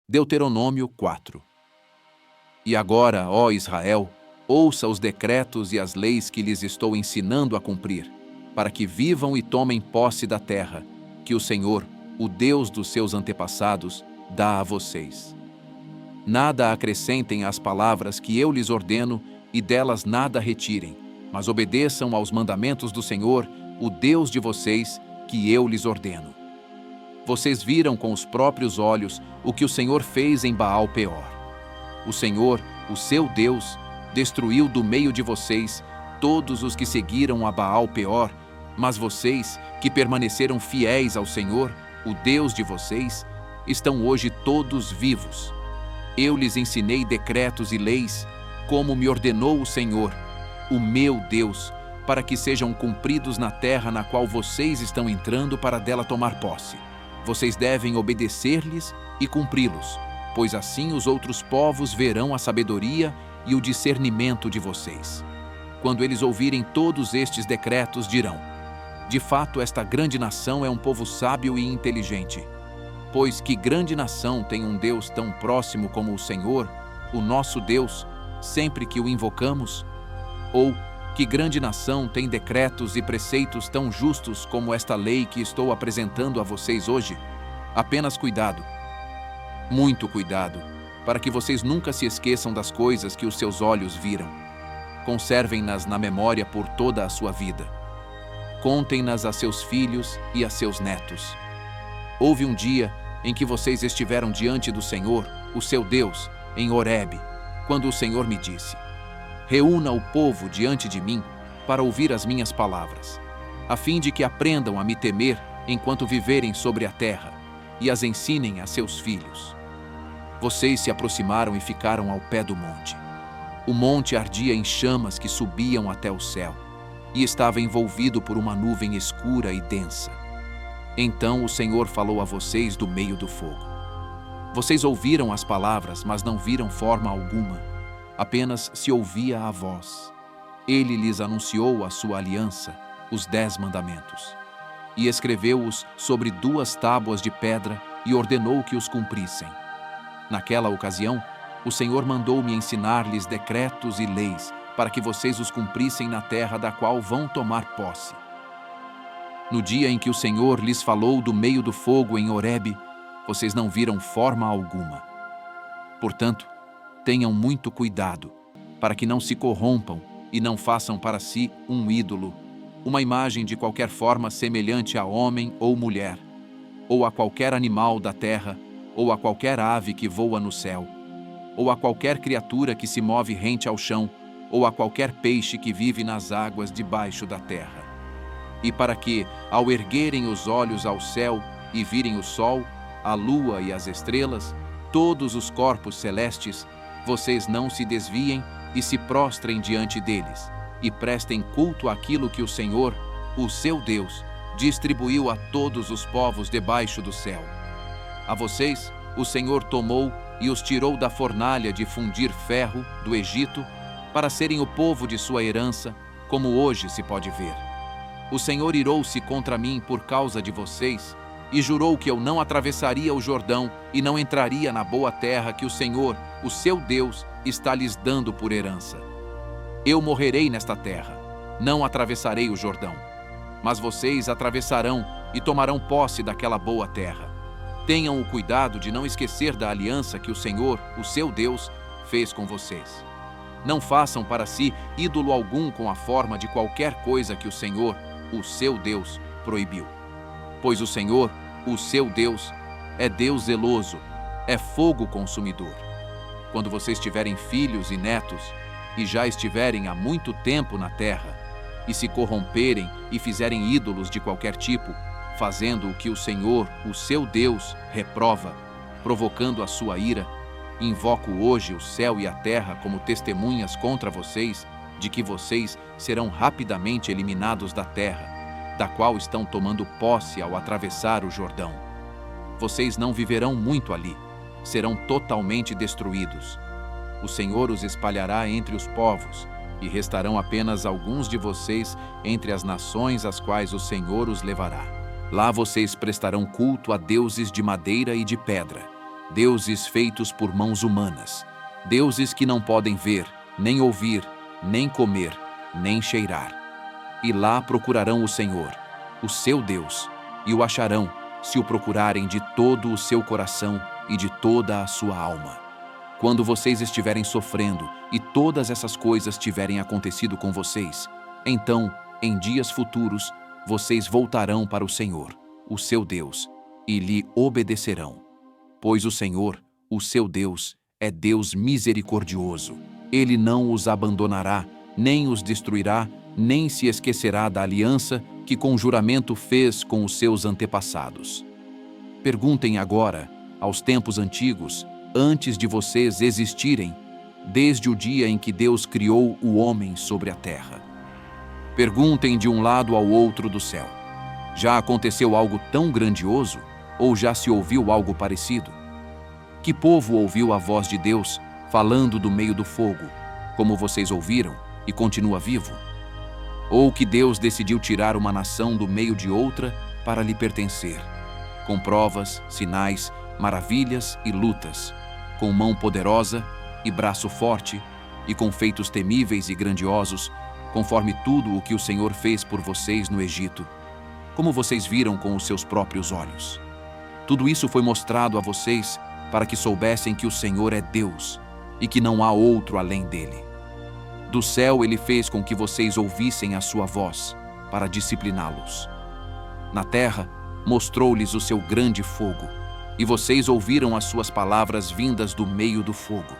Deuteronômio 4. E agora, ó Israel, ouça os decretos e as leis que lhes estou ensinando a cumprir, para que vivam e tomem posse da terra, que o Senhor, o Deus dos seus antepassados, dá a vocês. Nada acrescentem às palavras que eu lhes ordeno e delas nada retirem, mas obedeçam aos mandamentos do Senhor, o Deus de vocês, que eu lhes ordeno. Vocês viram com os próprios olhos o que o Senhor fez em Baal-Peor. O Senhor, o seu Deus, destruiu do meio de vocês todos os que seguiram a Baal-Peor, mas vocês, que permaneceram fiéis ao Senhor, o Deus de vocês, estão hoje todos vivos. Eu lhes ensinei decretos e leis, como me ordenou o Senhor, o meu Deus, para que sejam cumpridos na terra na qual vocês estão entrando para dela tomar posse. Vocês devem obedecer-lhes e cumpri-los, pois assim os outros povos verão a sabedoria e o discernimento de vocês. Quando eles ouvirem todos estes decretos, dirão: de fato, esta grande nação é um povo sábio e inteligente. Pois que grande nação tem um Deus tão próximo como o Senhor, o nosso Deus, sempre que o invocamos? Ou que grande nação tem decretos e preceitos tão justos como esta lei que estou apresentando a vocês hoje? Apenas cuidado, muito cuidado, para que vocês nunca se esqueçam das coisas que os seus olhos viram. Conservem-nas na memória por toda a sua vida. Contem-nas a seus filhos e a seus netos. Houve um dia em que vocês estiveram diante do Senhor, o seu Deus, em Horebe, quando o Senhor me disse: reúna o povo diante de mim para ouvir as minhas palavras, a fim de que aprendam a me temer enquanto viverem sobre a terra, e as ensinem a seus filhos. Vocês se aproximaram e ficaram ao pé do monte. O monte ardia em chamas que subiam até o céu, e estava envolvido por uma nuvem escura e densa. Então o Senhor falou a vocês do meio do fogo. Vocês ouviram as palavras, mas não viram forma alguma. Apenas se ouvia a voz. Ele lhes anunciou a sua aliança, os 10 mandamentos, e escreveu-os sobre 2 tábuas de pedra e ordenou que os cumprissem. Naquela ocasião, o Senhor mandou-me ensinar-lhes decretos e leis, para que vocês os cumprissem na terra da qual vão tomar posse. No dia em que o Senhor lhes falou do meio do fogo em Horebe, vocês não viram forma alguma. Portanto, tenham muito cuidado, para que não se corrompam e não façam para si um ídolo, uma imagem de qualquer forma semelhante a homem ou mulher, ou a qualquer animal da terra, ou a qualquer ave que voa no céu, ou a qualquer criatura que se move rente ao chão, ou a qualquer peixe que vive nas águas debaixo da terra. E para que, ao erguerem os olhos ao céu e virem o sol, a lua e as estrelas, todos os corpos celestes, vocês não se desviem e se prostrem diante deles, e prestem culto àquilo que o Senhor, o seu Deus, distribuiu a todos os povos debaixo do céu. A vocês, o Senhor tomou e os tirou da fornalha de fundir ferro do Egito, para serem o povo de sua herança, como hoje se pode ver. O Senhor irou-se contra mim por causa de vocês, e jurou que eu não atravessaria o Jordão e não entraria na boa terra que o Senhor, o seu Deus, está lhes dando por herança. Eu morrerei nesta terra, não atravessarei o Jordão, mas vocês atravessarão e tomarão posse daquela boa terra. Tenham o cuidado de não esquecer da aliança que o Senhor, o seu Deus, fez com vocês. Não façam para si ídolo algum com a forma de qualquer coisa que o Senhor, o seu Deus, proibiu. Pois o Senhor, o seu Deus, é Deus zeloso, é fogo consumidor. Quando vocês tiverem filhos e netos, e já estiverem há muito tempo na terra, e se corromperem e fizerem ídolos de qualquer tipo, fazendo o que o Senhor, o seu Deus, reprova, provocando a sua ira, invoco hoje o céu e a terra como testemunhas contra vocês, de que vocês serão rapidamente eliminados da terra, da qual estão tomando posse ao atravessar o Jordão. Vocês não viverão muito ali, serão totalmente destruídos. O Senhor os espalhará entre os povos, e restarão apenas alguns de vocês entre as nações às quais o Senhor os levará. Lá vocês prestarão culto a deuses de madeira e de pedra, deuses feitos por mãos humanas, deuses que não podem ver, nem ouvir, nem comer, nem cheirar. E lá procurarão o Senhor, o seu Deus, e o acharão, se o procurarem de todo o seu coração e de toda a sua alma. Quando vocês estiverem sofrendo e todas essas coisas tiverem acontecido com vocês, então, em dias futuros, vocês voltarão para o Senhor, o seu Deus, e lhe obedecerão. Pois o Senhor, o seu Deus, é Deus misericordioso. Ele não os abandonará, nem os destruirá, nem se esquecerá da aliança que com juramento fez com os seus antepassados. Perguntem agora, aos tempos antigos, antes de vocês existirem, desde o dia em que Deus criou o homem sobre a terra. Perguntem de um lado ao outro do céu: já aconteceu algo tão grandioso, ou já se ouviu algo parecido? Que povo ouviu a voz de Deus falando do meio do fogo, como vocês ouviram, e continua vivo? Ou que Deus decidiu tirar uma nação do meio de outra para lhe pertencer, com provas, sinais, maravilhas e lutas, com mão poderosa e braço forte, e com feitos temíveis e grandiosos, conforme tudo o que o Senhor fez por vocês no Egito, como vocês viram com os seus próprios olhos. Tudo isso foi mostrado a vocês para que soubessem que o Senhor é Deus e que não há outro além dele. Do céu ele fez com que vocês ouvissem a sua voz para discipliná-los. Na terra mostrou-lhes o seu grande fogo, e vocês ouviram as suas palavras vindas do meio do fogo.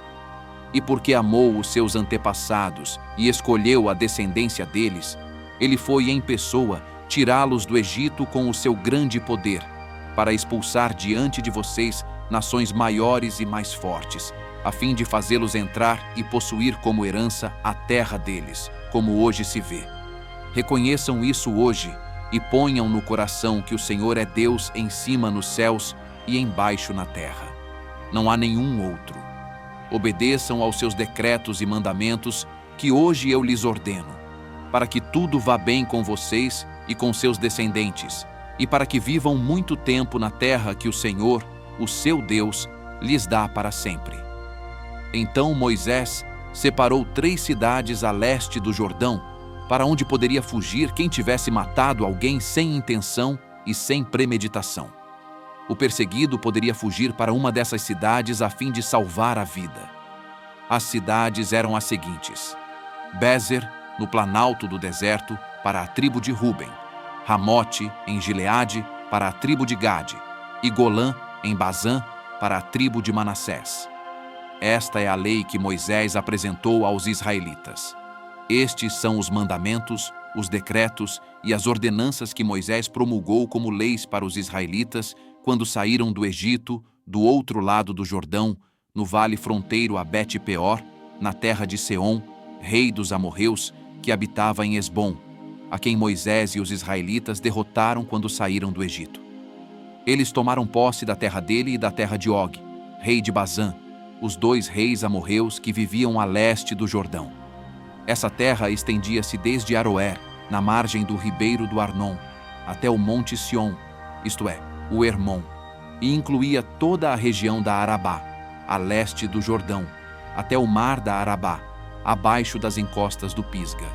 E porque amou os seus antepassados e escolheu a descendência deles, ele foi em pessoa tirá-los do Egito com o seu grande poder, para expulsar diante de vocês nações maiores e mais fortes, a fim de fazê-los entrar e possuir como herança a terra deles, como hoje se vê. Reconheçam isso hoje e ponham no coração que o Senhor é Deus em cima nos céus e embaixo na terra. Não há nenhum outro. Obedeçam aos seus decretos e mandamentos que hoje eu lhes ordeno, para que tudo vá bem com vocês e com seus descendentes, e para que vivam muito tempo na terra que o Senhor, o seu Deus, lhes dá para sempre. Então Moisés separou 3 cidades a leste do Jordão, para onde poderia fugir quem tivesse matado alguém sem intenção e sem premeditação. O perseguido poderia fugir para uma dessas cidades a fim de salvar a vida. As cidades eram as seguintes: Bézer, no planalto do deserto, para a tribo de Ruben; Ramote, em Gileade, para a tribo de Gade; e Golã, em Bazã, para a tribo de Manassés. Esta é a lei que Moisés apresentou aos israelitas. Estes são os mandamentos, os decretos e as ordenanças que Moisés promulgou como leis para os israelitas quando saíram do Egito, do outro lado do Jordão, no vale fronteiro a Bet-peor, na terra de Seom, rei dos amorreus, que habitava em Esbom, a quem Moisés e os israelitas derrotaram quando saíram do Egito. Eles tomaram posse da terra dele e da terra de Og, rei de Bazã, os 2 reis amorreus que viviam a leste do Jordão. Essa terra estendia-se desde Aroer, na margem do ribeiro do Arnon, até o monte Sion, isto é, o Hermon, e incluía toda a região da Arabá, a leste do Jordão, até o mar da Arabá, abaixo das encostas do Pisga.